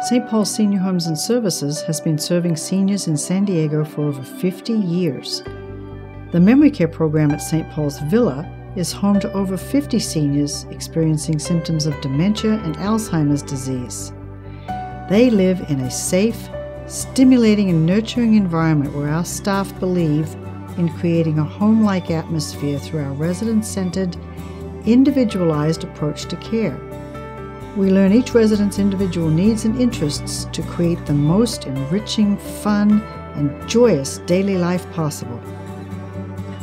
St. Paul's Senior Homes and Services has been serving seniors in San Diego for over 50 years. The memory care program at St. Paul's Villa is home to over 50 seniors experiencing symptoms of dementia and Alzheimer's disease. They live in a safe, stimulating and nurturing environment where our staff believe in creating a home-like atmosphere through our resident-centered, individualized approach to care. We learn each resident's individual needs and interests to create the most enriching, fun, and joyous daily life possible.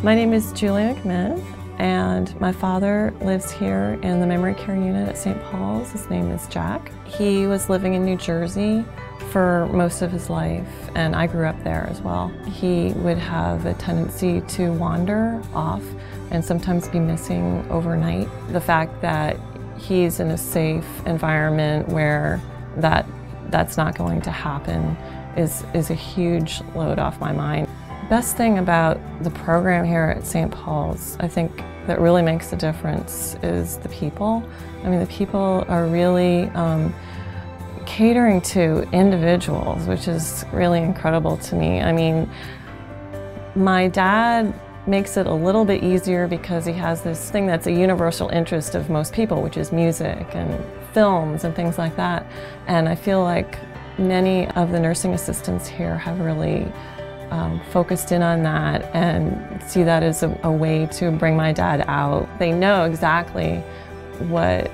My name is Julia McMahon, and my father lives here in the memory care unit at St. Paul's. His name is Jack. He was living in New Jersey for most of his life, and I grew up there as well. He would have a tendency to wander off and sometimes be missing overnight. The fact that he's in a safe environment where that's not going to happen is a huge load off my mind. The best thing about the program here at St. Paul's, I think, that really makes a difference is the people. I mean, the people are really catering to individuals, which is really incredible to me. I mean, my dad makes it a little bit easier because he has this thing that's a universal interest of most people, which is music and films and things like that. And I feel like many of the nursing assistants here have really focused in on that and see that as a way to bring my dad out. They know exactly what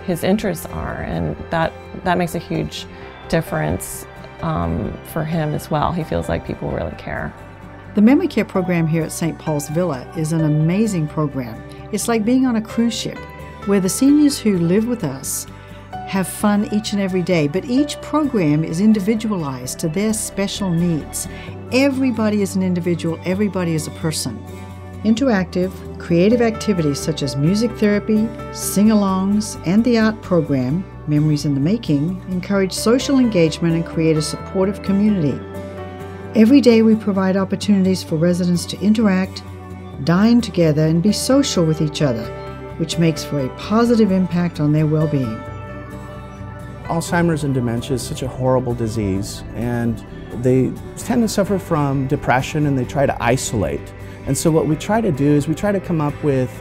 his interests are, and that makes a huge difference for him as well. He feels like people really care. The memory care program here at St. Paul's Villa is an amazing program. It's like being on a cruise ship, where the seniors who live with us have fun each and every day, but each program is individualized to their special needs. Everybody is an individual, everybody is a person. Interactive, creative activities such as music therapy, sing-alongs, and the art program, Memories in the Making, encourage social engagement and create a supportive community. Every day we provide opportunities for residents to interact, dine together, and be social with each other, which makes for a positive impact on their well-being. Alzheimer's and dementia is such a horrible disease, and they tend to suffer from depression and they try to isolate. And so what we try to do is we try to come up with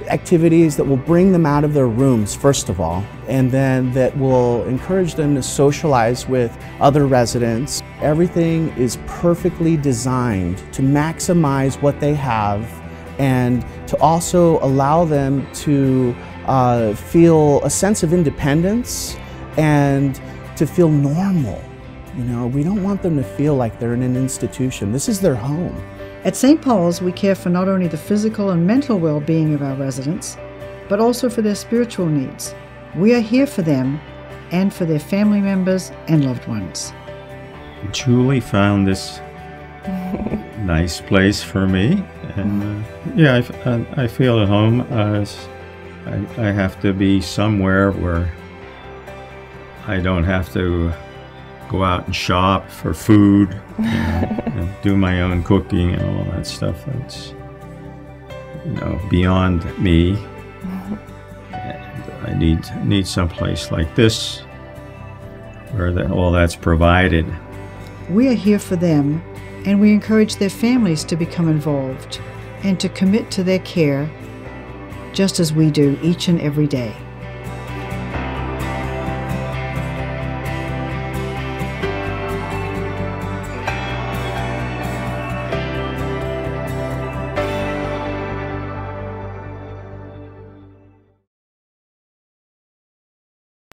activities that will bring them out of their rooms, first of all, and then that will encourage them to socialize with other residents. Everything is perfectly designed to maximize what they have and to also allow them to feel a sense of independence and to feel normal. You know, we don't want them to feel like they're in an institution. This is their home. At St. Paul's, we care for not only the physical and mental well-being of our residents, but also for their spiritual needs. We are here for them and for their family members and loved ones. Julie found this nice place for me, and yeah, I feel at home. I have to be somewhere where I don't have to go out and shop for food, and do my own cooking and all that stuff. That's, you know, beyond me. And I need some place like this where all that's provided. We are here for them, and we encourage their families to become involved and to commit to their care, just as we do each and every day.